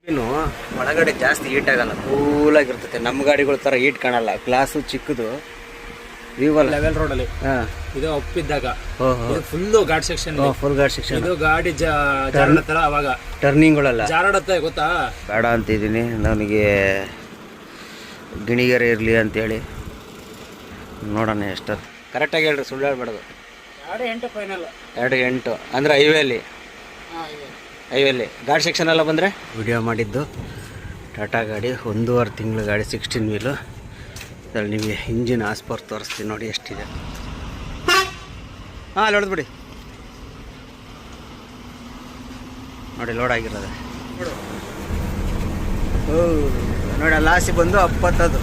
ಇನ್ನು ಒಳಗಡೆ ಜಾಸ್ತಿ ಹೀಟ್ ಆಗಲ್ಲ, ಕೂಲಾಗಿರ್ತದೆ. ನಮ್ಮ ಗಾಡಿಗಳ ಥರ ಹೀಟ್ ಕಾಣಲ್ಲ. ಗ್ಲಾಸು ಚಿಕ್ಕದು. ಲೆವೆಲ್ ರೋಡಲ್ಲಿ ಇದು ಒಪ್ಪಿದ್ದಾಗ full ghat section, full ghat section. ಇದು ಗಾಡಿ ಜಾರಡತ್ತಲ್ಲ, ಅವಾಗ ಟರ್ನಿಂಗ್ಗಳೆಲ್ಲ ಜಾರಡತ್ತೆ ಗೊತ್ತಾ. ಬೇಡ ಅಂತಿದ್ದೀನಿ, ನನಗೆ ಗಿಣಿಗೆರೆ ಇರಲಿ ಅಂತೇಳಿ. ನೋಡೋಣ ಎಷ್ಟೊತ್ತು. ಕರೆಕ್ಟಾಗಿ ಹೇಳ್ರಿ, ಸುಳ್ಳು ಹೇಳ್ಬೇಡದು. 2.8 ಫೈನಲ್. 2.8 ಅಂದರೆ ಹೈವೇಲಿ ಗಾಡಿ ಸೆಕ್ಷನ್ ಎಲ್ಲ ಬಂದರೆ. ವಿಡಿಯೋ ಮಾಡಿದ್ದು ಟಾಟಾ ಗಾಡಿ, 1.5 ತಿಂಗಳು ಗಾಡಿ, 16 ವೀಲು. ಅದ್ರಲ್ಲಿ ನಿಮಗೆ ಇಂಜಿನ್ ಆಸ್ಪರ್ ತೋರಿಸ್ತೀನಿ ನೋಡಿ ಎಷ್ಟಿದೆ. ಅಲ್ಲಿ ಹೊಡೆದ್ಬಿಡಿ ನೋಡಿ, ಲೋಡ್ ಆಗಿರೋದೆ ನೋಡಿ. ಲಾಸಿ ಬಂದು 70.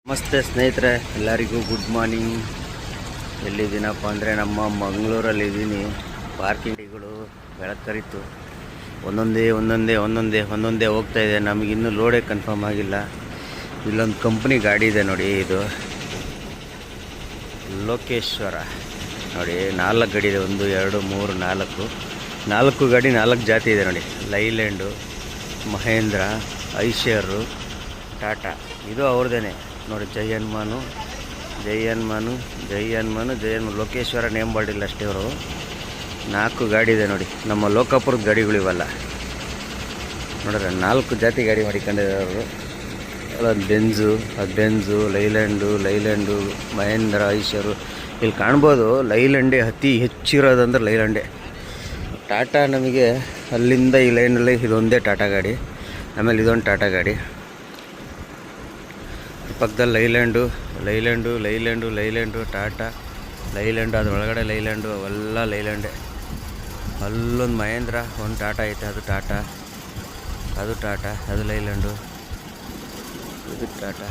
ನಮಸ್ತೆ ಸ್ನೇಹಿತರೆ, ಎಲ್ಲರಿಗೂ ಗುಡ್ ಮಾರ್ನಿಂಗ್. ಎಲ್ಲಿದ್ದೀನಪ್ಪ ಅಂದರೆ ನಮ್ಮ ಮಂಗಳೂರಲ್ಲಿದ್ದೀನಿ. ಪಾರ್ಕಿಂಗ್ಗಳು ಬೆಳಕರಿತು, ಒಂದೊಂದೇ ಹೋಗ್ತಾ ಇದೆ. ನಮಗಿನ್ನೂ ಲೋಡೇ ಕನ್ಫರ್ಮ್ ಆಗಿಲ್ಲ. ಇಲ್ಲೊಂದು ಕಂಪ್ನಿ ಗಾಡಿ ಇದೆ ನೋಡಿ, ಇದು ಲೋಕೇಶ್ವರ ನೋಡಿ. 4 ಗಾಡಿ ಇದೆ, 1 2 3 4 ಗಾಡಿ, 4 ಜಾತಿ ಇದೆ ನೋಡಿ. ಲೈಲ್ಯಾಂಡು, ಮಹೇಂದ್ರ, ಐಷರು, ಟಾಟಾ. ಇದು ಅವ್ರದ್ದೇನೆ ನೋಡಿ. ಜೈ ಹನುಮಾನು, ಲೋಕೇಶ್ವರ ನೇಮ್ ಮಾಡಿಲ್ಲ ಅಷ್ಟೇ. ಅವರು 4 ಗಾಡಿ ಇದೆ ನೋಡಿ. ನಮ್ಮ ಲೋಕಾಪುರದ ಗಾಡಿಗಳು ಇವೆಲ್ಲ ನೋಡಿದ್ರೆ 4 ಜಾತಿ ಗಾಡಿ ಮಾಡಿಕೊಂಡಿರೋರು. ಅಲ್ಲೊಂದು ಬೆಂಜು, ಲೈಲ್ಯಾಂಡು, ಮಹೇಂದ್ರ, ಐಷರು. ಇಲ್ಲಿ ಕಾಣ್ಬೋದು ಲೈಲ್ಯಾಂಡೇ ಅತಿ ಹೆಚ್ಚಿರೋದಂದ್ರೆ ಲೈಲ್ಯಾಂಡೇ. ಟಾಟಾ ನಮಗೆ ಅಲ್ಲಿಂದ ಈ ಲೈನಲ್ಲಿ ಇದೊಂದೇ ಟಾಟಾ ಗಾಡಿ. ಆಮೇಲೆ ಇದೊಂದು ಟಾಟಾ ಗಾಡಿ. ಪಕ್ಕದಲ್ಲಿ ಲೈಲ್ಯಾಂಡು, ಟಾಟಾ, ಲೈಲ್ಯಾಂಡು, ಅದ್ರ ಒಳಗಡೆ ಲೈಲ್ಯಾಂಡು, ಅವೆಲ್ಲ ಲೈಲ್ಯಾಂಡೇ. ಅಲ್ಲೊಂದು ಮಹೇಂದ್ರ, ಒಂದು ಟಾಟಾ ಐತೆ, ಅದು ಟಾಟಾ, ಅದು ಲೈಲ್ಯಾಂಡು, ಇದು ಟಾಟಾ.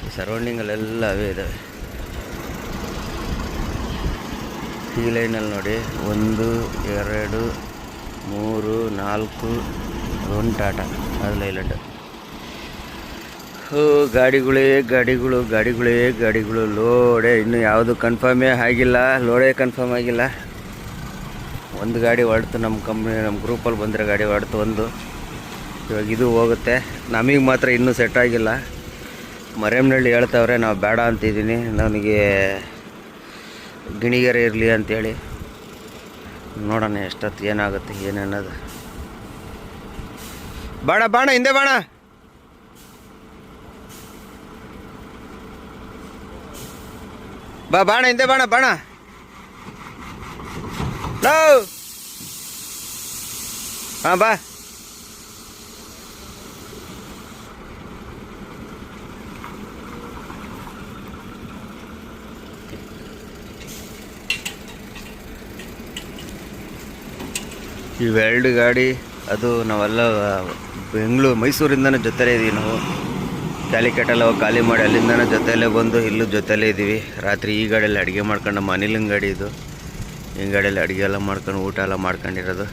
ಈ ಸರೌಂಡಿಂಗಲ್ಲೆಲ್ಲ ಅವೇ ಇದ್ದಾವೆ. ಈ ಲೈನಲ್ಲಿ ನೋಡಿ 1 2 3 4 ಒಂದು ಟಾಟಾ, ಅದು ಲೈಲ್ಯಾಂಡು. ಗಾಡಿಗಳೇ. ಲೋಡೇ ಇನ್ನೂ ಯಾವುದು ಕನ್ಫರ್ಮೇ ಆಗಿಲ್ಲ. ಒಂದು ಗಾಡಿ ಹೊರಡ್ತು, ನಮ್ಮ ಗ್ರೂಪಲ್ಲಿ ಬಂದರೆ ಗಾಡಿ ಹೊರಡ್ತು ಒಂದು. ಇವಾಗ ಇದು ಹೋಗುತ್ತೆ. ನಮಗೆ ಮಾತ್ರ ಇನ್ನೂ ಸೆಟ್ ಆಗಿಲ್ಲ. ಮರೇಮ್ನಳ್ಳಿ ಹೇಳ್ತವ್ರೆ, ನಾವು ಬೇಡ ಅಂತಿದ್ದೀನಿ. ನನಗೆ ಗಿಣಿಗೆರೆ ಇರಲಿ ಅಂತೇಳಿ. ನೋಡೋಣ ಎಷ್ಟೊತ್ತು ಏನಾಗುತ್ತೆ ಏನೇನದು. ಬಾಣ ಹಿಂದೆ ಬಾಣ. ಬಾಣ ಹಿಂದೆ ಬಾಣ. ಹಾಂ ಬಾ. ಇವೆರಡು ಗಾಡಿ, ಅದು ನಾವೆಲ್ಲ ಮೈಸೂರಿಂದನೇ ಜೊತೆಲೇ ಇದ್ದೀವಿ ನಾವು. ಕ್ಯಾಲಿಕಟ್ಟೆಲ್ಲ ಖಾಲಿ ಮಾಡಿ ಅಲ್ಲಿಂದನೇ ಜೊತೆಯಲ್ಲೇ ಬಂದು ಇಲ್ಲೂ ಜೊತೆಯಲ್ಲೇ ಇದ್ದೀವಿ. ರಾತ್ರಿ ಈ ಗಾಡಿಯಲ್ಲಿ ಅಡುಗೆ ಮಾಡ್ಕೊಂಡು, ನಮ್ಮ ಅನಿಲನ ಗಾಡಿ ಇದು. ಈ ಗಾಡಿಯಲ್ಲಿ ಅಡುಗೆ ಎಲ್ಲ ಮಾಡ್ಕೊಂಡು ಊಟ ಎಲ್ಲ ಮಾಡ್ಕೊಂಡಿರೋದು.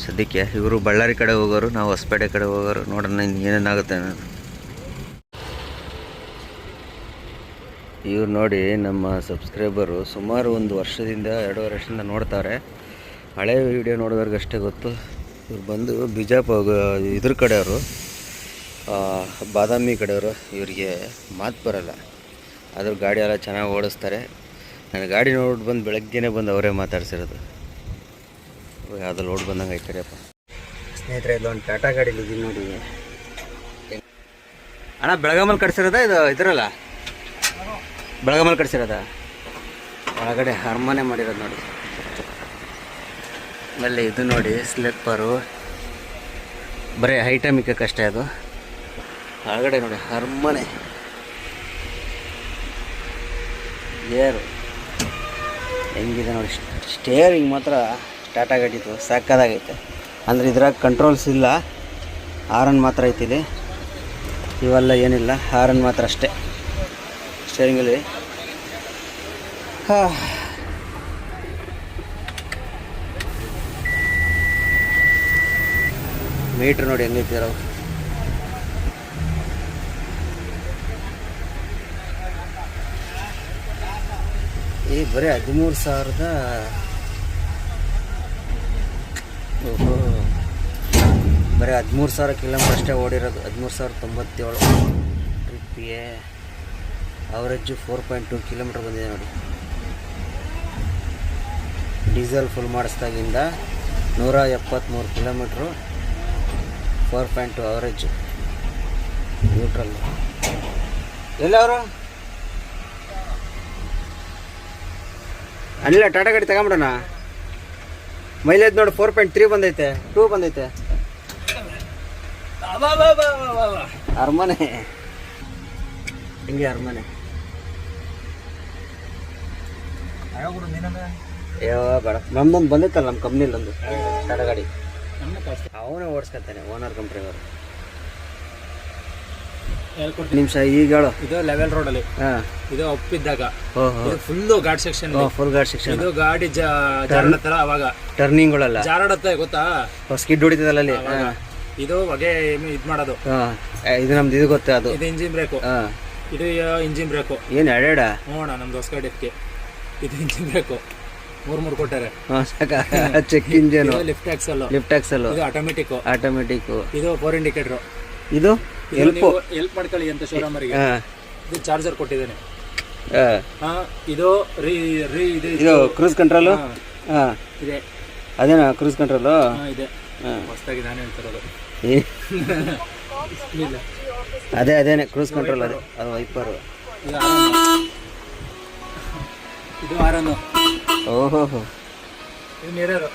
ಸದ್ಯಕ್ಕೆ ಇವರು ಬಳ್ಳಾರಿ ಕಡೆ ಹೋಗೋರು, ನಾವು ಹೊಸಪೇಟೆ ಕಡೆ ಹೋಗೋರು. ನೋಡೋಣ ಏನೇನಾಗುತ್ತೆ ಅನ್ನೋದು. ಇವ್ರು ನೋಡಿ ನಮ್ಮ ಸಬ್ಸ್ಕ್ರೈಬರು ಸುಮಾರು 1 ವರ್ಷದಿಂದ 2 ವರ್ಷದಿಂದ ನೋಡ್ತಾರೆ. ಹಳೆ ವಿಡಿಯೋ ನೋಡೋದ್ರಿಗೆ ಅಷ್ಟೇ ಗೊತ್ತು. ಇವ್ರು ಬಂದು ಬಿಜಾಪುರ ಇದ್ರ ಕಡೆಯವರು, ಬಾದಾಮಿ ಕಡೆಯವರು. ಇವರಿಗೆ ಮಾತು ಬರಲ್ಲ, ಆದರೂ ಗಾಡಿ ಎಲ್ಲ ಚೆನ್ನಾಗಿ ಓಡಿಸ್ತಾರೆ. ನನ್ನ ಗಾಡಿ ನೋಡಿ ಬಂದು ಬೆಳಗ್ಗೆನೇ ಬಂದು ಅವರೇ ಮಾತಾಡ್ಸಿರೋದು. ಯಾವುದೋ ಲೋಡ್ ಬಂದಂಗೆ ಆಯ್ತಾರಪ್ಪ. ಸ್ನೇಹಿತರೆ, ಇಲ್ಲೊಂದು ಟಾಟಾ ಗಾಡಿಲಿದ್ದೀನಿ ನೋಡಿ. ಅಣ್ಣ ಬೆಳಗಾಮಲ್ಲಿ ಕಟ್ಸಿರೋದ ಇದು? ಇದ್ರಲ್ಲ ಬೆಳಗಾಮಲ್ಲಿ ಕಟ್ಸಿರೋದ? ಒಳಗಡೆ ಅರಮನೆ ಮಾಡಿರೋದು ನೋಡಿ. ಆಮೇಲೆ ಇದು ನೋಡಿ ಸ್ಲಿಪ್ಪರು, ಬರೀ ಐಟಮಿಕಕ್ಕಷ್ಟೇ ಅದು. ಒಳಗಡೆ ನೋಡಿ ಅರಮನೆ, ಏರು ಹೆಂಗಿದೆ ನೋಡಿ. ಸ್ಟೇರಿಂಗ್ ಮಾತ್ರ ಟಾಟಾ ಗಾಡಿದು ಸಾಕಾದಾಗೈತೆ. ಅಂದರೆ ಇದ್ರಾಗ ಕಂಟ್ರೋಲ್ಸ್ ಇಲ್ಲ, ಹಾರನ್ ಮಾತ್ರ ಐತಿಲಿ. ಇವೆಲ್ಲ ಏನಿಲ್ಲ, ಹಾರನ್ ಮಾತ್ರ ಅಷ್ಟೇ ಸ್ಟೇರಿಂಗಲ್ಲಿ. ಮೀಟ್ರ್ ನೋಡಿ ಹೆಂಗೈತಿರೋ. ಈ ಬರೀ 13,000. ಓಹೋ, ಬರೀ 13,000 ಕಿಲೋಮೀಟ್ರ್ ಅಷ್ಟೇ ಓಡಿರೋದು. 13,097 ಟ್ರಿಪ್ಪಿಗೆ. ಅವರೇಜು 4.2 ಕಿಲೋಮೀಟ್ರ್ ಬಂದಿದೆ ನೋಡಿ. ಡೀಸೆಲ್ ಫುಲ್ ಮಾಡಿಸ್ದಾಗಿಂದ 173 ಕಿಲೋಮೀಟ್ರು, 4.2 ಅವರೇಜು. ನ್ಯೂಟ್ರಲ್. ಎಲ್ಲವರು ಅಲ್ಲ ಟಾಟಾ ಗಾಡಿ ತಗೊಂಬಿಡೋಣ. ಮೈಲೇಜ್ ನೋಡಿ 4.3 ಬಂದೈತೆ, 2 ಬಂದೈತೆ. ಅರಮನೆ ಹಿಂಗೆ ಅರಮನೆ. ಬೇಡ, ನಮ್ದೊಂದು ಬಂದೈತಲ್ಲ ನಮ್ಮ ಕಂಪ್ನಿಲಿ ಒಂದು ಟಾಟಾ ಗಾಡಿ. ಅವನೇ ಓಡಿಸ್ಕೊತಾನೆ, ಓನರ್ ಕಂಪ್ನಿಯವರು. ನಿಮಿಷ ಈಗ ಹೇಳು. ಇದು ಲೆವೆಲ್ ರೋಡ್ ಅಲ್ಲಿ, ಇದು ಒಪ್ಪಿದ್ದಾಗ full ghat section, full ghat section. ಇದು ಗಾಡಿ ಜಾರಡತ್ತಲ್ಲ ಅವಾಗ ಟರ್ನಿಂಗ್ಗಳೆಲ್ಲ ಜಾರಡತ್ತೆ ಗೊತ್ತಾ, ಸ್ಕಿಡ್ ಹೊಡಿತದಲ್ಲ ಅಲ್ಲಿ. ಇದು ಹೊಗೆ ಇದ್ ಮಾಡೋದು. ಇದು ನಮ್ದು ಇದು ಗೊತ್ತಾ, ಅದು ಇದು ಇಂಜಿನ್ ಬ್ರೇಕು, ಇದು ಇಂಜಿನ್ ಬ್ರೇಕು. ಏನು ಎಡೆಡ ನೋಡ ನಮ್ದು ಹೊಸ ಗಾಡಿಗೆ ಇದು ಇಂಜಿನ್ ಬ್ರೇಕು 3 ಕೊಟ್ಟಾರೆ. ಚೆಕ್ ಇಂಜಿನ್, ಲಿಫ್ಟ್ ಆಕ್ಸಲ್, ಇದು ಆಟೋಮೆಟಿಕ್, ಇದು 4 ಇಂಡಿಕೇಟರ್. ಇದು ಹೆಲ್ಪ್ ಮಾಡ್ಕೊಳ್ಳಿ ಅಂತ ಶೋರೂಮರಿಗೆ. ಇದು ಚಾರ್ಜರ್ ಕೊಟ್ಟಿದ್ದೇನೆ. ಇದು ಇದು ಕ್ರೂಸ್ ಕಂಟ್ರೋಲ್ ಇದೆ. ಅದೇನಾ ಕ್ರೂಸ್ ಕಂಟ್ರೋಲ್ ಇದೆ, ಹೊಸದಾಗಿ ನಾನು ಹೇಳ್ತಿರೋದು. ಅದೇನೆ ಕ್ರೂಸ್ ಕಂಟ್ರೋಲ್. ಅದು ವೈಪರು. ಇದು ಆರನ್ನು. ಓಹೋ, ಇದು ಮಿರರ್,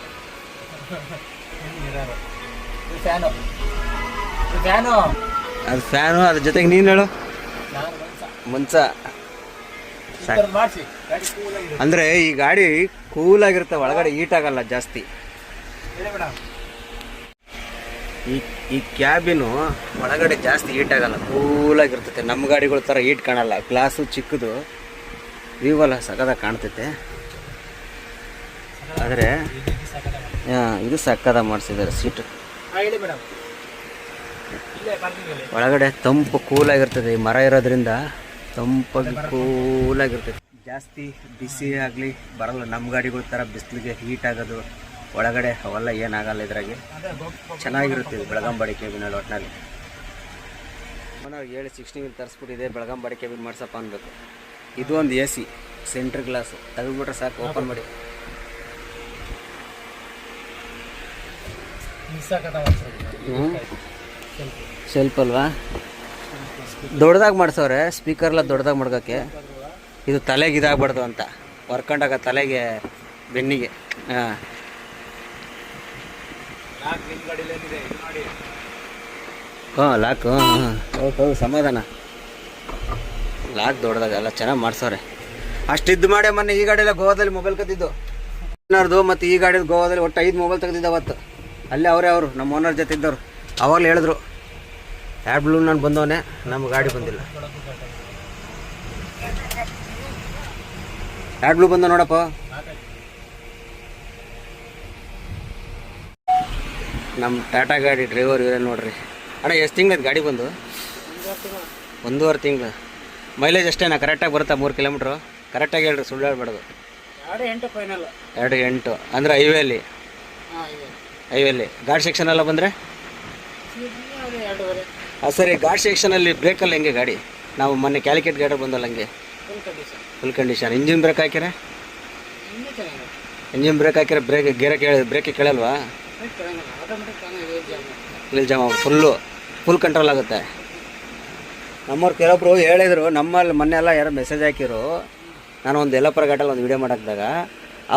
ಫ್ಯಾನು. ಅದು ಫ್ಯಾನು. ಅದ್ರ ಜೊತೆಗೆ ನೀನು ಹೇಳು ಮಂಚ. ಅಂದರೆ ಈ ಗಾಡಿ ಕೂಲಾಗಿರುತ್ತೆ, ಒಳಗಡೆ ಹೀಟ್ ಆಗಲ್ಲ ಜಾಸ್ತಿ. ಈ ಕ್ಯಾಬಿನು ಒಳಗಡೆ ಜಾಸ್ತಿ ಹೀಟ್ ಆಗಲ್ಲ, ಕೂಲಾಗಿರ್ತೈತೆ. ನಮ್ಮ ಗಾಡಿಗಳ ಥರ ಹೀಟ್ ಕಾಣಲ್ಲ. ಗ್ಲಾಸು ಚಿಕ್ಕದು, ವಿವಲ್ಲ ಸಕ್ಕದಾಗಿ ಕಾಣ್ತೈತೆ. ಆದರೆ ಇದು ಸಕ್ಕದಾಗಿ ಮಾಡಿಸಿದ್ದಾರೆ ಸೀಟು. ಒಳಗಡೆ ತಂಪು ಕೂಲಾಗಿರ್ತದೆ. ಈ ಮರ ಇರೋದ್ರಿಂದ ತಂಪಾಗಿ ಕೂಲಾಗಿರ್ತೈತೆ. ಜಾಸ್ತಿ ಬಿಸಿ ಆಗಲಿ ಬರಲ್ಲ. ನಮ್ಮ ಗಾಡಿಗಳ ಥರ ಬಿಸಿಲಿಗೆ ಹೀಟ್ ಆಗೋದು ಒಳಗಡೆ ಅವೆಲ್ಲ ಏನಾಗಲ್ಲ. ಇದ್ರಾಗೆ ಚೆನ್ನಾಗಿರುತ್ತೆ ಬೆಳಗಾಂಬಾಡಿ ಕೇಬಿನಲ್ಲಿ. ಒಟ್ಟಿನಲ್ಲಿ ಹೇಳಿ 16 ತರಿಸ್ಬಿಟ್ಟಿದೆ, ಬೆಳಗಾಂಬಾಡಿ ಕೇಬಿನ್ ಮಾಡ್ಸಪ್ಪ ಅನ್ಬೇಕು. ಇದು ಒಂದು AC ಸೆಂಟ್ರ್ ಗ್ಲಾಸು ತೆಗೆದ್ಬಿಟ್ರೆ ಸಾಕು. ಓಪನ್ ಮಾಡಿ ಸೆಲ್ಫ್ ಅಲ್ವಾ, ದೊಡ್ಡದಾಗಿ ಮಾಡ್ಸವ್ರೆ. ಸ್ಪೀಕರ್ಲ ದೊಡ್ಡದಾಗಿ ಮಾಡ್ಕೋಕ್ಕೆ. ಇದು ತಲೆಗೆ ಇದಾಗಬಾರ್ದು ಅಂತ ವರ್ಕೊಂಡಾಗ ತಲೆಗೆ ಬೆನ್ನಿಗೆ. ಲಾಕ್. ಹೌದು ಸಮಾಧಾನ. ಲಾಕ್ ದೊಡ್ಡದಾಗ ಎಲ್ಲ ಚೆನ್ನಾಗಿ ಮಾಡ್ಸವ್ರೆ. ಅಷ್ಟಿದ್ದು ಮಾಡೇ ಮೊನ್ನೆ ಈ ಗಾಡಿಯೆಲ್ಲ ಗೋವಾದಲ್ಲಿ ಮೊಬೈಲ್ ಕದ್ದಿದ್ದು ಓನರ್ದು. ಮತ್ತು ಈ ಗಾಡಿ ಗೋವಾದಲ್ಲಿ ಒಟ್ಟು 5 ಮೊಬೈಲ್ ತೆಗೆದಿದ್ದ ಅವತ್ತು. ಅಲ್ಲೇ ಅವರು ನಮ್ಮ ಓನರ್ ಜೊತೆ ಇದ್ದವರು. ಅವಾಗಲೇ ಹೇಳಿದ್ರು ಆ್ಯಡ್ ಬ್ಲೂ ನಾನು ಬಂದವನೇ, ನಮ್ಮ ಗಾಡಿ ಬಂದಿಲ್ಲ. ಆ್ಯಡ್ ಬ್ಲೂ ಬಂದ ನೋಡಪ್ಪ. ನಮ್ಮ ಟಾಟಾ ಗಾಡಿ ಡ್ರೈವರ್ ಇವರೇ ನೋಡ್ರಿ. ಅಣ್ಣ ಎಷ್ಟು ತಿಂಗ್ಳದ ಗಾಡಿ ಬಂದು? 1.5 ತಿಂಗಳು. ಮೈಲೇಜ್ ಅಷ್ಟೇನಾ? ಕರೆಕ್ಟಾಗಿ ಬರುತ್ತಾ? 3 ಕಿಲೋಮೀಟ್ರು ಕರೆಕ್ಟಾಗಿ ಹೇಳ್ರಿ, ಸುಳ್ಳು ಹೇಳ್ಬಾರ್ದು. 2.8 ಅಂದರೆ ಹೈವೇಲಿ. ಗಾಡಿ ಸೆಕ್ಷನ್ ಎಲ್ಲ ಬಂದರೆ ಸರಿ. ಗಾಡಿ ಸೆಕ್ಷನಲ್ಲಿ ಬ್ರೇಕಲ್ಲಿ ಹೆಂಗೆ ಗಾಡಿ? ನಾವು ಮೊನ್ನೆ ಕ್ಯಾಲಿಕೇಟ್ ಗಾಡಿ ಬಂದಲ್ಲ ಹಂಗೆ ಫುಲ್ ಕಂಡೀಷನ್. ಇಂಜಿನ್ ಬ್ರೇಕ್ ಹಾಕಿರೆ? ಇಂಜಿನ್ ಬ್ರೇಕ್ ಹಾಕಿರೆ ಬ್ರೇಕ್ ಕೇಳಲ್ವಾ? ವೀಲ್ ಜಾಮ್ ಫುಲ್ ಕಂಟ್ರೋಲ್ ಆಗುತ್ತೆ. ನಮ್ಮವ್ರು ಕೆಲವೊಬ್ರು ಹೇಳಿದರು, ನಮ್ಮಲ್ಲಿ ಮೊನ್ನೆ ಎಲ್ಲ ಯಾರೋ ಮೆಸೇಜ್ ಹಾಕಿರು. ನಾನು ಒಂದು ಯಲ್ಲಪ್ಪರ ಘಾಟಲ್ಲಿ ಒಂದು ವಿಡಿಯೋ ಮಾಡಾಕಿದಾಗ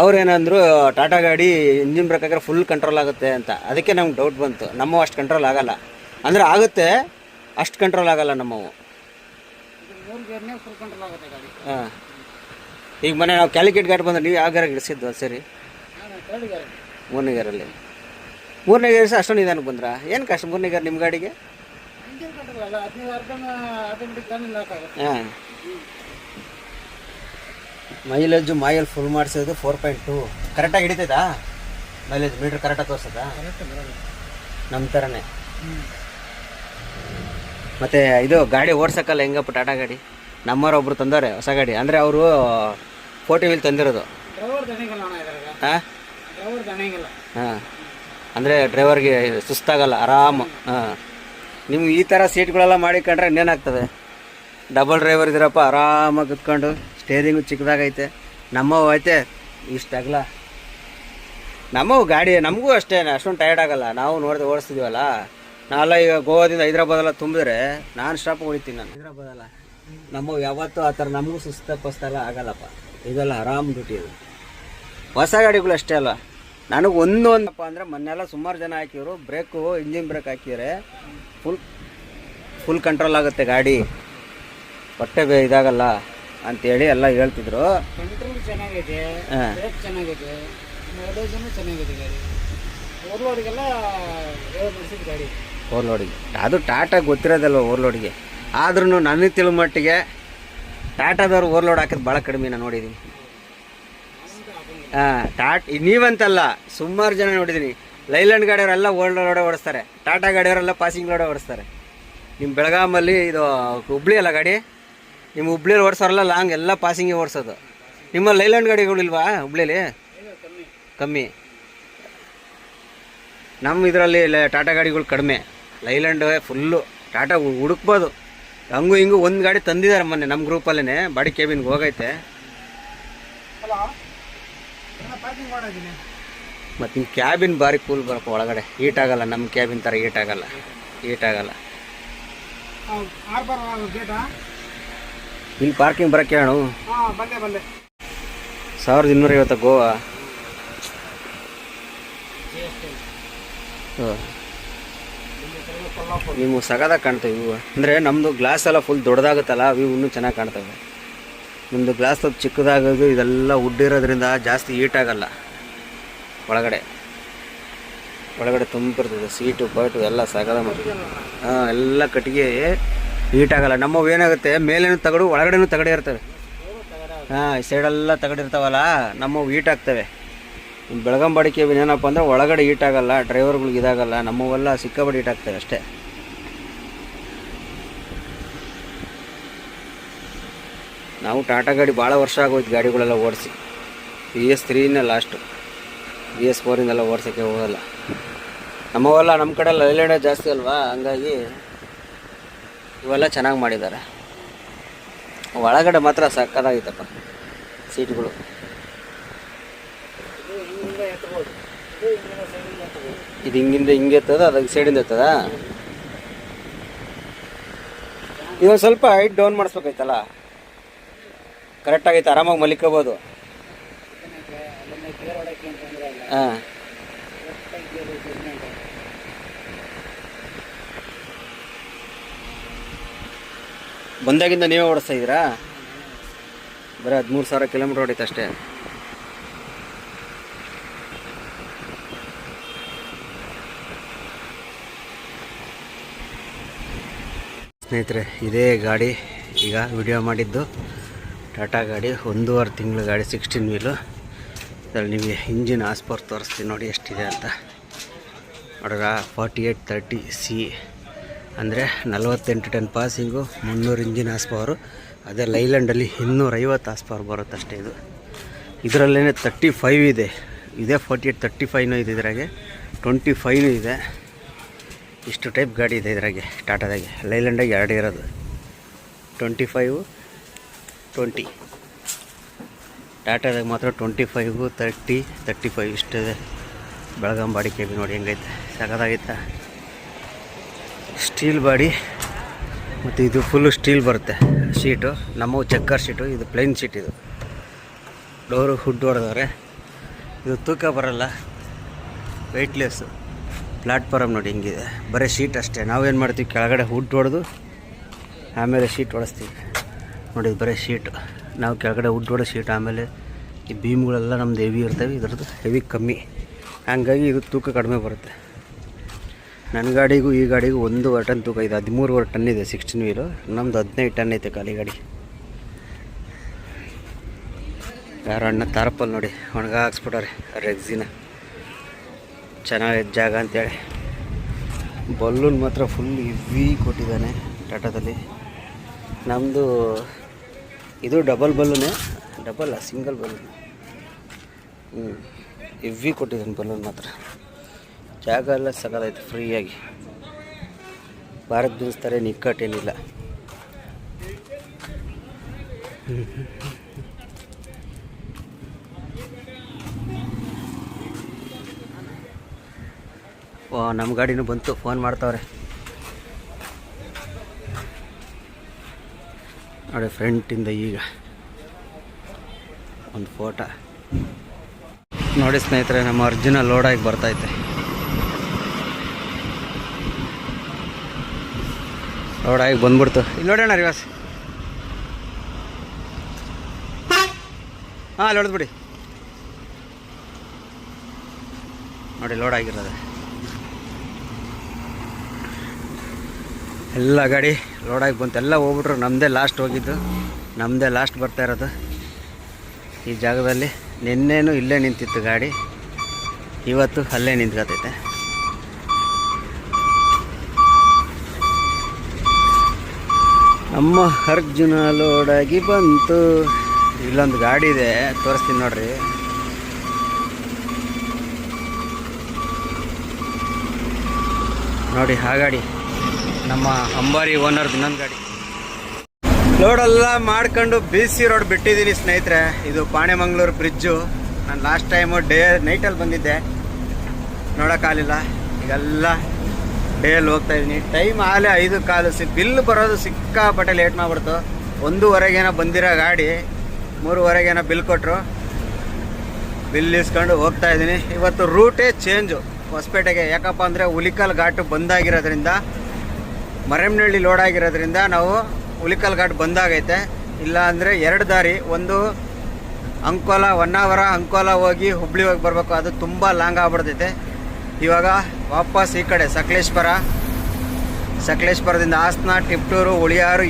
ಅವ್ರೇನಂದ್ರು, ಟಾಟಾ ಗಾಡಿ ಇಂಜಿನ್ ಬ್ರೇಕ್ ಹಾಕಿದ್ರೆ ಫುಲ್ ಕಂಟ್ರೋಲ್ ಆಗುತ್ತೆ ಅಂತ. ಅದಕ್ಕೆ ನಮ್ಗೆ ಡೌಟ್ ಬಂತು. ನಮ್ಮವು ಅಷ್ಟು ಕಂಟ್ರೋಲ್ ಆಗಲ್ಲ. ಅಂದರೆ ಆಗುತ್ತೆ, ಅಷ್ಟು ಕಂಟ್ರೋಲ್ ಆಗಲ್ಲ ನಮ್ಮವು. ಹಾಂ, ಈಗ ಮೊನ್ನೆ ನಾವು ಕ್ಯಾಲಿಕೇಟ್ ಗಾಡಿ ಬಂದ್ರೆ ನೀವು ಯಾವ ಗಾರಿಗೆ ಇಳಿಸಿದ್ದು? ಸರಿ, 3ನೇ ಗೇರಲ್ಲಿ. 3ನೇ ಗೇರ್ ಅಷ್ಟೊಂದು ನಿಧಾನಕ್ಕೆ ಬಂದ್ರಾ? ಏನು ಕಷ್ಟ 3ನೇ ಗೇರ್ ನಿಮ್ಮ ಗಾಡಿಗೆ? ಹಾಂ, ಮೈಲೇಜು ಫುಲ್ ಮಾಡಿಸೋದು 4.2. ಕರೆಕ್ಟಾಗಿ ಹಿಡಿತೈತಾ ಮೈಲೇಜ್? ಮೀಟ್ರ್ ಕರೆಕ್ಟಾಗಿ ತೋರಿಸ್ತದಾ? ನಮ್ಮ ಥರನೇ ಮತ್ತು ಇದು ಗಾಡಿ ಓಡ್ಸೋಕ್ಕಲ್ಲ ಹೆಂಗಪ್ಪ ಟಾಟಾ ಗಾಡಿ. ನಮ್ಮವ್ರೊಬ್ರು ತಂದವ್ರೆ ಹೊಸ ಗಾಡಿ, ಅಂದರೆ ಅವರು 40 ವೀಲ್ ತಂದಿರೋದು. ಹಾಂ ಹಾಂ, ಅಂದರೆ ಡ್ರೈವರ್ಗೆ ಸುಸ್ತಾಗಲ್ಲ, ಆರಾಮು. ಹಾಂ, ನಿಮ್ಗೆ ಈ ಥರ ಸೀಟ್ಗಳೆಲ್ಲ ಮಾಡಿಕೊಂಡ್ರೆ ಇನ್ನೇನಾಗ್ತದೆ. ಡಬಲ್ ಡ್ರೈವರ್ ಇದ್ದೀರಪ್ಪ, ಆರಾಮಾಗಿ ಕುತ್ಕೊಂಡು, ಸ್ಟೇರಿಂಗು ಚಿಕ್ಕದಾಗೈತೆ. ನಮ್ಮವು ಐತೆ ಇಷ್ಟಾಗಲ್ಲ. ನಮ್ಮವು ಗಾಡಿ ನಮಗೂ ಅಷ್ಟೇ, ಅಷ್ಟೊಂದು ಟಯರ್ಡ್ ಆಗಲ್ಲ. ನಾವು ನೋಡಿದೆ ಓಡಿಸ್ತಿದ್ದೀವಲ್ಲ. ನಾವೆಲ್ಲ ಈಗ ಗೋವಾದಿಂದ ಹೈದ್ರಾಬಾದೆಲ್ಲ ತುಂಬಿದ್ರೆ ನಾನು ಸ್ಟಾಪ್ ಹೊಡಿತೀನಿ. ನಾನು ಹೈದ್ರಾಬಾದಲ್ಲ, ನಮ್ಮವು ಯಾವತ್ತೂ ಆ ಥರ ನಮಗೂ ಸುಸ್ತಲ್ಲ ಆಗಲ್ಲಪ್ಪ. ಇದೆಲ್ಲ ಆರಾಮ್ ಡ್ಯೂಟಿ ಇದು. ಹೊಸ ಗಾಡಿಗಳು ಅಷ್ಟೇ ಅಲ್ಲ, ನನಗೆ ಒಂದಪ್ಪ ಅಂದರೆ ಮೊನ್ನೆಲ್ಲ ಸುಮಾರು ಜನ ಹಾಕಿದ್ರು, ಬ್ರೇಕು ಇಂಜಿನ್ ಬ್ರೇಕ್ ಹಾಕಿದರೆ ಫುಲ್ ಕಂಟ್ರೋಲ್ ಆಗುತ್ತೆ ಗಾಡಿ, ಹೊಟ್ಟೆ ಇದಾಗಲ್ಲ ಅಂತೇಳಿ ಎಲ್ಲ ಹೇಳ್ತಿದ್ರು. ಕಂಟ್ರೋಲ್ ಚೆನ್ನಾಗೈತೆ, ಹಾಂ, ಬ್ರೇಕ್ ಚೆನ್ನಾಗೈತೆ, ಮೈಲೇಜ್ ಚೆನ್ನಾಗಿದೆ ಗಾಡಿ. ಓವರ್ಲೋಡಿಗೆಲ್ಲ ಮಾಡಿಸಿದ ಗಾಡಿ. ಓವರ್ಲೋಡಿಗೆ ಅದು ಟಾಟಾ ಗೊತ್ತಿರೋದಲ್ವ ಓವರ್ಲೋಡಿಗೆ. ಆದ್ರೂ ನನಗೆ ತಿಳಿದ ಮಟ್ಟಿಗೆ ಟಾಟಾದವ್ರು ಓವರ್ಲೋಡ್ ಹಾಕೋದು ಭಾಳ ಕಡಿಮೆ ನಾನು ನೋಡಿದ್ದೀನಿ. ಹಾಂ, ನೀವಂತಲ್ಲ, ಸುಮಾರು ಜನ ನೋಡಿದ್ದೀನಿ. ಲೈಲ್ಯಾಂಡ್ ಗಾಡಿಯವರೆಲ್ಲ ಓವರ್ಲೋಡೇ ಓಡಿಸ್ತಾರೆ, ಟಾಟಾ ಗಾಡಿಯವರೆಲ್ಲ ಪಾಸಿಂಗ್ ಲೋಡೇ ಓಡಿಸ್ತಾರೆ. ನಿಮ್ಮ ಬೆಳಗಾಮಲ್ಲಿ ಇದು ಹುಬ್ಳಿ ಅಲ್ಲ ಗಾಡಿ, ನಿಮ್ಮ ಹುಬ್ಳಿಯಲ್ಲಿ ಓಡಿಸೋರಲ್ಲ ಲಾಂಗ್ ಎಲ್ಲ ಪಾಸಿಂಗೇ ಓಡಿಸೋದು. ನಿಮ್ಮ ಲೈಲ್ಯಾಂಡ್ ಗಾಡಿಗಳಿಲ್ವಾ ಹುಬ್ಳಿಲಿ? ಕಮ್ಮಿ. ನಮ್ಮ ಇದರಲ್ಲಿ ಟಾಟಾ ಗಾಡಿಗಳು ಕಡಿಮೆ, ಲೈಲ್ಯಾಂಡ್ ಫುಲ್ಲು. ಟಾಟಾ ಹುಡುಕ್ಬೋದು, ಹಂಗೂ ಹಿಂಗೂ ಒಂದು ಗಾಡಿ ತಂದಿದ್ದಾರೆ ಮೊನ್ನೆ ನಮ್ಮ ಗ್ರೂಪಲ್ಲೇ, ಬಾಡಿ ಕೇಬಿನ್ಗೆ ಹೋಗೈತೆ. ಮತ್ತು ನಿಮ್ಮ ಕ್ಯಾಬಿನ್ ಭಾರಿ ಕೂಲ್ ಬರಪ್ಪ, ಒಳಗಡೆ ಹೀಟ್ ಆಗಲ್ಲ. ನಮ್ಮ ಕ್ಯಾಬಿನ್ ಥರ ಹೀಟ್ ಆಗಲ್ಲ. ಇಲ್ಲಿ ಪಾರ್ಕಿಂಗ್ ಬರೋಕ್ಕೆ ಹೇಳು. 1250 ಗೋವಾ. ನೀವು ಸಗದಾಗ ಕಾಣ್ತವೆ ಇವು. ಅಂದರೆ ನಮ್ಮದು ಗ್ಲಾಸ್ ಎಲ್ಲ ಫುಲ್ ದೊಡ್ಡದಾಗುತ್ತಲ್ಲ, ಅವು ಇನ್ನೂ ಚೆನ್ನಾಗಿ ಕಾಣ್ತವೆ. ನಿಮ್ಮದು ಗ್ಲಾಸ್ ಸ್ವಲ್ಪ ಚಿಕ್ಕದಾಗೋದು, ಇದೆಲ್ಲ ವುಡ್ ಇರೋದ್ರಿಂದ ಜಾಸ್ತಿ ಹೀಟ್ ಆಗಲ್ಲ. ಒಳಗಡೆ ತುಂಬಿರ್ತದೆ, ಸೀಟು ಬೈಟು ಎಲ್ಲ ಸಗದ ಮಾಡಿ. ಹಾಂ, ಎಲ್ಲ ಕಟ್ಟಿಗೆ ಹೀಟ್ ಆಗಲ್ಲ. ನಮ್ಮವು ಏನಾಗುತ್ತೆ, ಮೇಲೇನು ತಗಡು ಒಳಗಡೆನೂ ತಗಡೆ ಇರ್ತವೆ. ಹಾಂ, ಈ ಸೈಡೆಲ್ಲ ತಗಡಿರ್ತಾವಲ್ಲ, ನಮ್ಮವು ಹೀಟ್ ಆಗ್ತವೆ. ಬೆಳಗಾಂ ಬಾಡಿ ಕೇಬಿನ್ ಏನಪ್ಪ ಅಂದರೆ ಒಳಗಡೆ ಹೀಟ್ ಆಗಲ್ಲ, ಡ್ರೈವರ್ಗಳಿಗೆ ಇದಾಗಲ್ಲ. ನಮ್ಮವೆಲ್ಲ ಸಿಕ್ಕಾಪಟ್ಟೆ ಹೀಟ್ ಆಗ್ತವೆ ಅಷ್ಟೇ. ನಾವು ಟಾಟಾ ಗಾಡಿ ಭಾಳ ವರ್ಷ ಆಗೋಯ್ತು ಗಾಡಿಗಳೆಲ್ಲ ಓಡಿಸಿ. BS3ನೇ ಲಾಸ್ಟು, BS4ಇಂದೆಲ್ಲ ಓಡ್ಸೋಕ್ಕೆ ಹೋಗಲ್ಲ. ನಮ್ಮವೆಲ್ಲ ನಮ್ಮ ಕಡೆ ಲೈಲ್ಯಾಂಡೇ ಜಾಸ್ತಿ ಅಲ್ವಾ, ಹಂಗಾಗಿ ಇವೆಲ್ಲ ಚೆನ್ನಾಗಿ ಮಾಡಿದ್ದಾರೆ. ಒಳಗಡೆ ಮಾತ್ರ ಸಕ್ಕತ್ತಾಗಿತ್ತಪ್ಪ ಸೀಟ್ಗಳು. ಇದು ಹಿಂಗಿಂದ ಹಿಂಗೆ ಎತ್ತದ, ಅದಕ್ಕೆ ಸೈಡಿಂದ ಎತ್ತದ. ಇದೊಂದು ಸ್ವಲ್ಪ ಹೈಟ್ ಡೌನ್ ಮಾಡಿಸ್ಬೇಕಾಯ್ತಲ್ಲ, ಕರೆಕ್ಟಾಗೈತೆ, ಆರಾಮಾಗಿ ಮಲಿಕೋಬೋದು. ಹಾಂ, ಬಂದಾಗಿಂದ ನೀವೇ ಓಡಿಸ್ತಾ ಇದ್ದೀರಾ? ಬರೀ 13,000 ಕಿಲೋಮೀಟ್ರ್ ಹೊಡೀತು ಅಷ್ಟೇ. ಸ್ನೇಹಿತರೆ, ಇದೇ ಗಾಡಿ ಈಗ ವಿಡಿಯೋ ಮಾಡಿದ್ದು ಟಾಟಾ ಗಾಡಿ, 1.5 ತಿಂಗಳ ಗಾಡಿ, 16 ವೀಲು. ಇದರಲ್ಲಿ ನಿಮಗೆ ಇಂಜಿನ್ ಆಸ್ ಪವರ್ ತೋರಿಸ್ತೀನಿ ನೋಡಿ ಎಷ್ಟಿದೆ ಅಂತ. ನೋಡ್ರ 4830C ಅಂದರೆ 48 ton passing, 300 engine as power. ಅದೇ ಲೈಲ್ಯಾಂಡಲ್ಲಿ 250 ಆಸ್ ಪವರ್ ಬರುತ್ತೆ ಅಷ್ಟೇ. ಇದರಲ್ಲೇ 35 ಇದೆ. ಇದೇ 4835 ಇದೆ, ಇದ್ರಾಗೆ 25 ಇದೆ. ಇಷ್ಟು ಟೈಪ್ ಗಾಡಿ ಇದೆ ಇದ್ರಾಗೆ ಟಾಟಾದಾಗೆ. ಲೈಲ್ಯಾಂಡಾಗೆ 2 ಇರೋದು, 25, 20. ಟಾಟಾದಾಗ ಮಾತ್ರ 25, 30, 35 ಇಷ್ಟಿದೆ. ಬೆಳಗಾಂ ಬಾಡಿ ಕೇಬಿ ನೋಡಿ ಹೆಂಗೈತೆ, ಸಖತ್ತಾಗೈತೆ. ಸ್ಟೀಲ್ ಬಾಡಿ, ಮತ್ತು ಇದು ಫುಲ್ಲು ಸ್ಟೀಲ್ ಬರುತ್ತೆ ಶೀಟು. ನಮ್ಮವು ಚೆಕ್ಕರ್ ಶೀಟು, ಇದು ಪ್ಲೈನ್ ಶೀಟ್. ಇದು ಡೋರು ಹುಡ್ ಹೊಡೆದವ್ರೆ. ಇದು ತೂಕ ಬರಲ್ಲ, ವೆಯ್ಟ್ಲೆಸ್ಸು. ಪ್ಲಾಟ್ಫಾರಮ್ ನೋಡಿ ಹಿಂಗಿದೆ, ಬರೀ ಶೀಟ್ ಅಷ್ಟೇ. ನಾವೇನು ಮಾಡ್ತೀವಿ, ಕೆಳಗಡೆ ಹುಡ್ ಹೊಡೆದು ಆಮೇಲೆ ಶೀಟ್ ಹೊಡೆಸ್ತೀವಿ ನೋಡಿ. ಬರೀ ಶೀಟು, ನಾವು ಕೆಳಗಡೆ ಹುಡ್ ಹೊಡೋ ಶೀಟ್. ಆಮೇಲೆ ಈ ಬೀಮ್ಗಳೆಲ್ಲ ನಮ್ದು ಹೆವಿ ಇರ್ತವೆ, ಇದ್ರದ್ದು ಹೆವಿ ಕಮ್ಮಿ, ಹಂಗಾಗಿ ಇದು ತೂಕ ಕಡಿಮೆ ಬರುತ್ತೆ. ನನ್ನ ಗಾಡಿಗೂ ಈ ಗಾಡಿಗೂ 1.5 ಟನ್ ತೂಕ ಇದೆ. 13.5 ಟನ್ ಇದೆ 16 ವೀಲು. ನಮ್ಮದು 15 ಟನ್ ಐತೆ ಖಾಲಿ ಗಾಡಿ. ಯಾರೋ ಅಣ್ಣ ತಾರಪಲ್ಲಿ ನೋಡಿ ಒಣಗ ಹಾಕ್ಸ್ಬಿಟ್ಟಾರೆ ರೆಕ್ಸಿನ, ಚೆನ್ನಾಗೈತೆ ಜಾಗ ಅಂತೇಳಿ. ಬಲ್ಲೂನ್ ಮಾತ್ರ ಫುಲ್ ಹೆವಿ ಕೊಟ್ಟಿದ್ದಾನೆ ಟಾಟಾದಲ್ಲಿ. ನಮ್ಮದು ಇದು ಡಬಲ್ ಬಲ್ಲೂನೇ, ಡಬಲ್ ಸಿಂಗಲ್ ಬಲ್ಲೂನ್. ಹೆವಿ ಕೊಟ್ಟಿದ್ದಾನೆ ಬಲ್ಲೂನ್ ಮಾತ್ರ. ಜಾಗ ಎಲ್ಲ ಸಗದಾಯ್ತು ಫ್ರೀಯಾಗಿ. ಭಾರತ್ ಬೀಳಿಸ್ತಾರೆ, ನಿಕ್ಕಟ್ಟೇನಿಲ್ಲ. ಓ ನಮ್ಮ ಗಾಡಿನೂ ಬಂತು, ಫೋನ್ ಮಾಡ್ತಾವ್ರೆ ನೋಡಿ. ಫ್ರಂಟಿಂದ ಈಗ ಒಂದು ಫೋಟೋ ನೋಡಿ ಸ್ನೇಹಿತರೆ. ನಮ್ಮ ಅರ್ಜುನ ಲೋಡಾಗಿ ಬರ್ತೈತೆ. ಲೋಡಾಗಿ ಬಂದ್ಬಿಡ್ತು. ಇಲ್ಲಿ ನೋಡೋಣ ರಿವಾಸ್. ಹಾಂ ಅಲ್ಲಿ ಹೊಡೆದ್ಬಿಡಿ ನೋಡಿ, ಲೋಡ್ ಆಗಿರೋದು ಎಲ್ಲ ಗಾಡಿ ಲೋಡಾಗಿ ಬಂತು. ಎಲ್ಲ ಹೋಗ್ಬಿಟ್ರು. ನಮ್ಮದೇ ಲಾಸ್ಟ್ ಹೋಗಿದ್ದು, ನಮ್ಮದೇ ಲಾಸ್ಟ್ ಬರ್ತಾ ಇರೋದು ಈ ಜಾಗದಲ್ಲಿ. ನಿನ್ನೆನೂ ಇಲ್ಲೇ ನಿಂತಿತ್ತು ಗಾಡಿ, ಇವತ್ತು ಅಲ್ಲೇ ನಿಂತ್ಕೊತೈತೆ. ನಮ್ಮ ಅರ್ಜುನ ಲೋಡಾಗಿ ಬಂತು. ಇಲ್ಲೊಂದು ಗಾಡಿ ಇದೆ, ತೋರಿಸ್ತೀನಿ ನೋಡ್ರಿ. ನೋಡಿ ಆ ಗಾಡಿ ನಮ್ಮ ಅಂಬಾರಿ ಓನರ್ದು ಇನ್ನೊಂದು ಗಾಡಿ. ಲೋಡೆಲ್ಲ ಮಾಡ್ಕೊಂಡು BC ರೋಡ್ ಬಿಟ್ಟಿದ್ದೀನಿ ಸ್ನೇಹಿತರೆ. ಇದು ಪಾಣೆಮಂಗ್ಳೂರು ಬ್ರಿಡ್ಜು. ನಾನು ಲಾಸ್ಟ್ ಟೈಮು ನೈಟಲ್ಲಿ ಬಂದಿದ್ದೆ, ನೋಡೋಕ್ಕಾಗಲಿಲ್ಲ. ಈಗೆಲ್ಲ ಡೇಯಲ್ಲಿ ಹೋಗ್ತಾ ಇದ್ದೀನಿ. ಟೈಮ್ ಆಗಲೇ 5:15. ಬಿಲ್ ಬರೋದು ಸಿಕ್ಕಾಪಟ್ಟೆ ಲೇಟ್ ಮಾಡಿಬಿಡ್ತು. 1:15 ಬಂದಿರೋ ಗಾಡಿ 3:15 ಬಿಲ್ ಕೊಟ್ಟರು. ಬಿಲ್ ಇಸ್ಕೊಂಡು ಹೋಗ್ತಾ ಇದ್ದೀನಿ. ಇವತ್ತು ರೂಟೇ ಚೇಂಜು ಹೊಸಪೇಟೆಗೆ. ಯಾಕಪ್ಪ ಅಂದರೆ ಹುಲಿಕಲ್ ಘಾಟು ಬಂದಾಗಿರೋದ್ರಿಂದ, ಮರೆಮ್ನಹಳ್ಳಿ ಲೋಡ್ ಆಗಿರೋದ್ರಿಂದ ನಾವು ಹುಲಿಕಲ್ ಘಾಟ್ ಬಂದಾಗೈತೆ. ಇಲ್ಲ ಅಂದರೆ 2 ದಾರಿ. ಒಂದು ಅಂಕೋಲ, ಹೊನ್ನಾವರ ಅಂಕೋಲ ಹೋಗಿ ಹುಬ್ಳಿ ಹೋಗಿ ಬರಬೇಕು. ಅದು ತುಂಬ ಲಾಂಗ್ ಆಗ್ಬಿಡ್ತೈತೆ. ಇವಾಗ ವಾಪಸ್ ಈ ಕಡೆ ಸಕಲೇಶ್ಪುರದಿಂದ ಹಾಸನ, ಟಿಪ್ಟೂರು, ಉಳಿಯಾರು,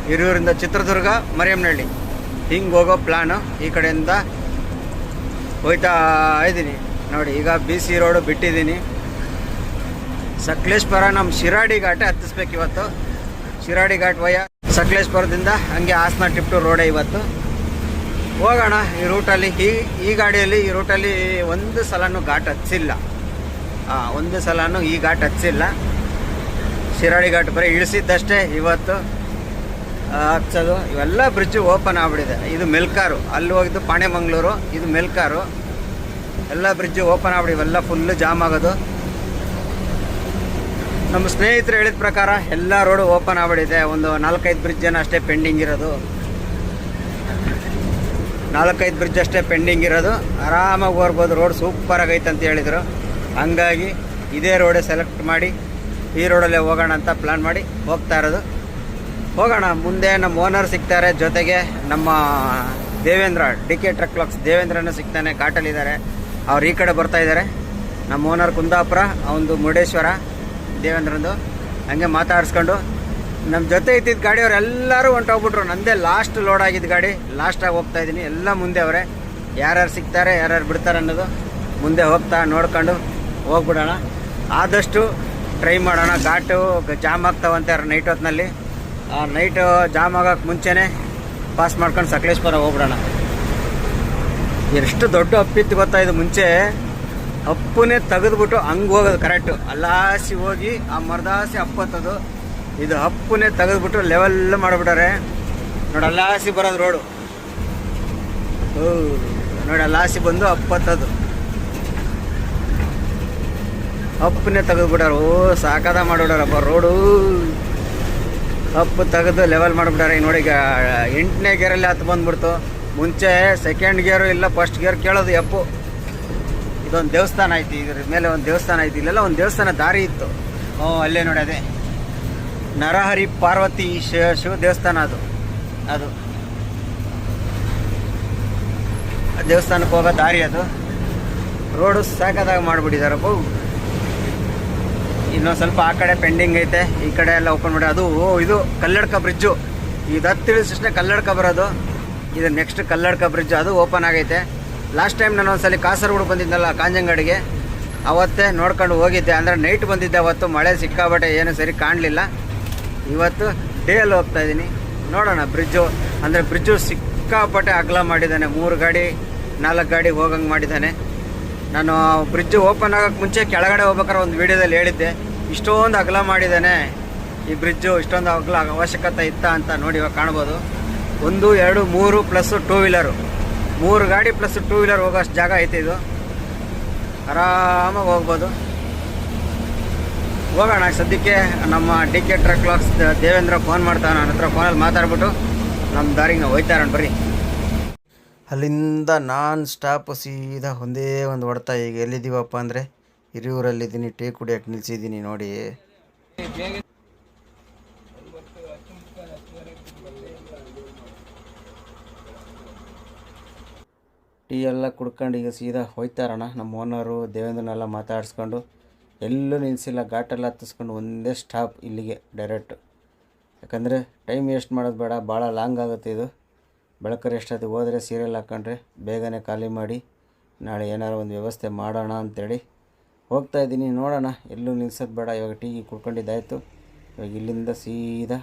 ಹಿರಿಯೂರಿಂದ ಚಿತ್ರದುರ್ಗ, ಮರಿಯಮ್ನಹಳ್ಳಿ ಹಿಂಗೆ ಹೋಗೋ ಪ್ಲ್ಯಾನು. ಈ ಕಡೆಯಿಂದ ಹೋಯ್ತಾ ಇದ್ದೀನಿ ನೋಡಿ. ಈಗ BC ರೋಡು ಬಿಟ್ಟಿದ್ದೀನಿ. ಸಕಲೇಶ್ಪುರ ನಮ್ಮ ಶಿರಾಡಿ ಘಾಟೆ ಹತ್ತಿಸ್ಬೇಕು ಇವತ್ತು. ಶಿರಾಡಿ ಘಾಟ್ ವಯ ಸಕಲೇಶ್ಪುರದಿಂದ ಹಂಗೆ ಹಾಸನ ಟಿಪ್ಟೂರು ರೋಡೇ ಇವತ್ತು. ಹೋಗೋಣ ಈ ರೂಟಲ್ಲಿ. ಈ ಗಾಡಿಯಲ್ಲಿ ಈ ರೂಟಲ್ಲಿ ಒಂದು ಸಲನೂ ಘಾಟ್ ಹತ್ತಿಸಿಲ್ಲ. ಒಂದು ಸಲನೂ ಈ ಘಾಟ್ ಹತ್ತಿಸಿಲ್ಲ. ಶಿರಾಡಿ ಘಾಟ್ ಬರೀ ಇಳಿಸಿದ್ದಷ್ಟೇ ಇವತ್ತು ಹಚ್ಚೋದು. ಇವೆಲ್ಲ ಬ್ರಿಡ್ಜು ಓಪನ್ ಆಗ್ಬಿಟ್ಟಿದೆ. ಇದು ಮೆಲ್ಕಾರು, ಅಲ್ಲಿ ಹೋಗಿದ್ದು ಪಾಣೆಮಂಗ್ಳೂರು, ಇದು ಮೆಲ್ಕಾರು. ಎಲ್ಲ ಬ್ರಿಡ್ಜು ಓಪನ್ ಆಗ್ಬಿಡಿ. ಇವೆಲ್ಲ ಫುಲ್ಲು ಜಾಮ್ ಆಗೋದು. ನಮ್ಮ ಸ್ನೇಹಿತರು ಹೇಳಿದ ಪ್ರಕಾರ ಎಲ್ಲ ರೋಡು ಓಪನ್ ಆಗ್ಬಿಟ್ಟಿದೆ. ಒಂದು 4-5 ಬ್ರಿಡ್ಜ್ ಅಷ್ಟೇ ಪೆಂಡಿಂಗ್ ಇರೋದು. 4-5 ಬ್ರಿಡ್ಜ್ ಅಷ್ಟೇ ಪೆಂಡಿಂಗ್ ಇರೋದು. ಆರಾಮಾಗಿ ಹೋಗ್ಬೋದು. ರೋಡ್ ಸೂಪರ್ ಆಗೈತೆ ಅಂತ ಹೇಳಿದರು. ಹಂಗಾಗಿ ಇದೇ ರೋಡೇ ಸೆಲೆಕ್ಟ್ ಮಾಡಿ ಈ ರೋಡಲ್ಲೇ ಹೋಗೋಣ ಅಂತ ಪ್ಲ್ಯಾನ್ ಮಾಡಿ ಹೋಗ್ತಾ ಇರೋದು. ಹೋಗೋಣ. ಮುಂದೆ ನಮ್ಮ ಓನರ್ ಸಿಗ್ತಾರೆ, ಜೊತೆಗೆ ನಮ್ಮ ದೇವೇಂದ್ರ DK ಟ್ರಕ್ ವರ್ಕ್ಸ್ ದೇವೇಂದ್ರನೂ ಸಿಗ್ತಾನೆ. ಘಾಟಲ್ಲಿದ್ದಾರೆ ಅವ್ರು. ಈ ಕಡೆ ಬರ್ತಾ ಇದ್ದಾರೆ. ನಮ್ಮ ಓನರ್ ಕುಂದಾಪುರ, ಅವನದು ಮುರುಡೇಶ್ವರ ದೇವೇಂದ್ರಂದು. ಹಂಗೆ ಮಾತಾಡಿಸ್ಕೊಂಡು ನಮ್ಮ ಜೊತೆ ಇದ್ದಿದ್ದ ಗಾಡಿಯವ್ರು ಎಲ್ಲರೂ ಹೊಂಟೋಗ್ಬಿಟ್ರು. ನಂದೇ ಲಾಸ್ಟ್ ಲೋಡ್ ಆಗಿದ್ದ ಗಾಡಿ. ಲಾಸ್ಟಾಗಿ ಹೋಗ್ತಾ ಇದ್ದೀನಿ. ಎಲ್ಲ ಮುಂದೆ ಅವರೇ. ಯಾರ್ಯಾರು ಸಿಗ್ತಾರೆ, ಯಾರ್ಯಾರು ಬಿಡ್ತಾರೆ ಅನ್ನೋದು ಮುಂದೆ ಹೋಗ್ತಾ ನೋಡ್ಕೊಂಡು ಹೋಗ್ಬಿಡೋಣ. ಆದಷ್ಟು ಟ್ರೈ ಮಾಡೋಣ. ಘಾಟು ಜಾಮ್ ಆಗ್ತಾವಂತೆ ನೈಟ್ ಹೊತ್ತಿನಲ್ಲಿ. ನೈಟು ಜಾಮ್ ಆಗೋಕ್ಕೆ ಮುಂಚೆನೇ ಪಾಸ್ ಮಾಡ್ಕೊಂಡು ಸಕಲೇಶ್ಪುರ ಹೋಗ್ಬಿಡೋಣ. ಎಷ್ಟು ದೊಡ್ಡ ಅಪ್ಪಿತ್ತು ಗೊತ್ತಾ ಇದು. ಮುಂಚೆ ಅಪ್ಪನೇ ತೆಗೆದ್ಬಿಟ್ಟು ಹಂಗೆ ಹೋಗೋದು ಕರೆಕ್ಟು. ಅಲ್ಲಾಸಿ ಹೋಗಿ ಆ ಮರದಾಸಿ ಅಪ್ಪತ್ತದು. ಇದು ಅಪ್ಪನೇ ತೆಗೆದ್ಬಿಟ್ಟು ಲೆವೆಲ್ ಮಾಡಿಬಿಟ್ಟಾರೆ ನೋಡಿ. ಅಲ್ಲಾಸಿ ಬರೋದು ರೋಡು. ನೋಡಿ ಅಲ್ಲಾಸಿ ಬಂದು ಅಪ್ಪತ್ತದು ಅಪ್ಪನೇ ತೆಗೆದ್ಬಿಟ್ಟಾರೆ. ಸಾಕಾದ ಮಾಡಿಬಿಟ್ಟಾರಪ್ಪ ರೋಡು. ಅಪ್ಪು ತೆಗೆದು ಲೆವೆಲ್ ಮಾಡಿಬಿಟ್ಟಾರೆ. ಈಗ ನೋಡಿ, ಈಗ 8ನೇ ಗೇರಲ್ಲಿ ಹತ್ತು ಬಂದ್ಬಿಡ್ತು. ಮುಂಚೆ 2nd ಗೇರು ಇಲ್ಲ 1st ಗೇರ್ ಕೇಳೋದು ಅಪ್ಪು. ಇದೊಂದು ದೇವಸ್ಥಾನ ಐತಿ, ಇದ್ರ ಮೇಲೆ ಒಂದು ದೇವಸ್ಥಾನ ಐತಿ. ಇಲ್ಲೆಲ್ಲ ಒಂದು ದೇವಸ್ಥಾನ ದಾರಿ ಇತ್ತು. ಅಲ್ಲೇ ನೋಡಿ, ಅದೇ ನರಹರಿ ಪಾರ್ವತಿ ಶಿವ ದೇವಸ್ಥಾನ. ಅದು ದೇವಸ್ಥಾನಕ್ಕೆ ಹೋಗೋ ದಾರಿ ಅದು. ರೋಡು ಸಾಕಾದಾಗ ಮಾಡಿಬಿಟ್ಟಿದಾರಪ್ಪ. ಇನ್ನೊಂದು ಸ್ವಲ್ಪ ಆ ಕಡೆ ಪೆಂಡಿಂಗ್ ಐತೆ, ಈ ಕಡೆ ಎಲ್ಲ ಓಪನ್ ಮಾಡಿ. ಅದು ಇದು ಕಲ್ಲಡ್ಕ ಬ್ರಿಡ್ಜು. ಇದು ಹತ್ತಿಳಿಸಷ್ಟೇ ಕಲ್ಲಡ್ಕ ಬರೋದು. ಇದು ನೆಕ್ಸ್ಟ್ ಕಲ್ಲಡ್ಕ ಬ್ರಿಡ್ಜ್, ಅದು ಓಪನ್ ಆಗೈತೆ. ಲಾಸ್ಟ್ ಟೈಮ್ ನಾನು ಒಂದ್ಸಲ ಕಾಸರಗೋಡು ಬಂದಿದ್ದಲ್ಲ ಕಾಂಜಂಗಾಡಿಗೆ, ಅವತ್ತೇ ನೋಡ್ಕೊಂಡು ಹೋಗಿದ್ದೆ. ಅಂದರೆ ನೈಟ್ ಬಂದಿದ್ದೆ ಅವತ್ತು, ಮಳೆ ಸಿಕ್ಕಾಬಟ್ಟೆ ಏನು ಸರಿ ಕಾಣಲಿಲ್ಲ. ಇವತ್ತು ಡೇಯಲ್ಲಿ ಹೋಗ್ತಾಯಿದ್ದೀನಿ. ನೋಡೋಣ ಬ್ರಿಡ್ಜು, ಅಂದರೆ ಬ್ರಿಡ್ಜು ಸಿಕ್ಕಾಪಟ್ಟೆ ಅಗಲ ಮಾಡಿದ್ದಾನೆ. 3 ಗಾಡಿ 4 ಗಾಡಿ ಹೋಗಂಗೆ ಮಾಡಿದ್ದಾನೆ. ನಾನು ಬ್ರಿಡ್ಜು ಓಪನ್ ಆಗೋಕ್ಕೆ ಮುಂಚೆ ಕೆಳಗಡೆ ಹೋಗ್ಬೇಕಾದ್ರೆ ಒಂದು ವೀಡಿಯೋದಲ್ಲಿ ಹೇಳಿದ್ದೆ, ಇಷ್ಟೊಂದು ಅಗಲ ಮಾಡಿದ್ದಾನೆ ಈ ಬ್ರಿಡ್ಜು, ಇಷ್ಟೊಂದು ಅಗಲ ಅವಶ್ಯಕತೆ ಇತ್ತ ಅಂತ. ನೋಡಿ ಇವಾಗ ಕಾಣ್ಬೋದು, 1 2 3 ಪ್ಲಸ್ 2 ವೀಲರು, 3 ಗಾಡಿ ಪ್ಲಸ್ 2 ವೀಲರ್ ಹೋಗೋಷ್ಟು ಜಾಗ ಐತೆ. ಇದು ಆರಾಮಾಗಿ ಹೋಗ್ಬೋದು. ಹೋಗೋಣ ಸದ್ಯಕ್ಕೆ. ನಮ್ಮ DK truck vlogs Devendra phone ಮಾಡ್ತಾನೆ, ನನ್ನ ಹತ್ರ ಫೋನಲ್ಲಿ ಮಾತಾಡ್ಬಿಟ್ಟು ನಮ್ಮ ದಾರಿಗೆ ನಾವು ಹೋಯ್ತಾ ಇರೋಣ ಬರ್ರಿ. ಅಲ್ಲಿಂದ ನಾನ್ ಸ್ಟಾಪ್ ಸೀದಾ ಒಂದೇ ಒಂದು ಹೊಡ್ತಾ. ಈಗ ಎಲ್ಲಿದ್ದೀವಪ್ಪ ಅಂದರೆ ಹಿರಿಯೂರಲ್ಲಿದ್ದೀನಿ, ಟೀ ಕುಡಿಯೋಕೆ ನಿಲ್ಸಿದ್ದೀನಿ ನೋಡಿ. ಟೀ ಎಲ್ಲ ಕುಡ್ಕೊಂಡು ಈಗ ಸೀದಾ ಹೋಯ್ತಾ ಇರೋಣ. ನಮ್ಮ ಓನರು ದೇವೇಂದ್ರನೆಲ್ಲ ಮಾತಾಡಿಸ್ಕೊಂಡು ಎಲ್ಲೂ ನಿಲ್ಲಿಸಿಲ್ಲ, ಘಾಟೆಲ್ಲ ಹತ್ತಿಸ್ಕೊಂಡು ಒಂದೇ ಸ್ಟಾಪ್ ಇಲ್ಲಿಗೆ ಡೈರೆಕ್ಟ್. ಯಾಕಂದರೆ ಟೈಮ್ ವೇಸ್ಟ್ ಮಾಡೋದು ಬೇಡ, ಭಾಳ ಲಾಂಗ್ ಆಗುತ್ತೆ ಇದು. ಬೆಳಕರೆ ಎಷ್ಟೊತ್ತಿಗೆ ಹೋದರೆ ಸೀರಿಯಲ್ ಹಾಕ್ಕೊಂಡ್ರೆ ಬೇಗನೆ ಖಾಲಿ ಮಾಡಿ ನಾಳೆ ಏನಾರು ಒಂದು ವ್ಯವಸ್ಥೆ ಮಾಡೋಣ ಅಂಥೇಳಿ ಹೋಗ್ತಾಯಿದ್ದೀನಿ. ನೋಡೋಣ, ಎಲ್ಲೂ ನಿಲ್ಸೋದು ಬೇಡ. ಇವಾಗ ಟೀ ಕುಡ್ಕೊಂಡಿದ್ದಾಯಿತು. ಇವಾಗ ಇಲ್ಲಿಂದ ಸೀದಾ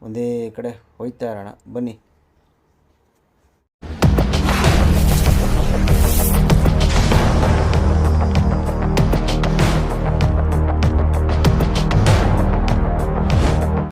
ಒಂದೇ ಕಡೆ ಹೋಯ್ತಾ ಇರೋಣ ಬನ್ನಿ.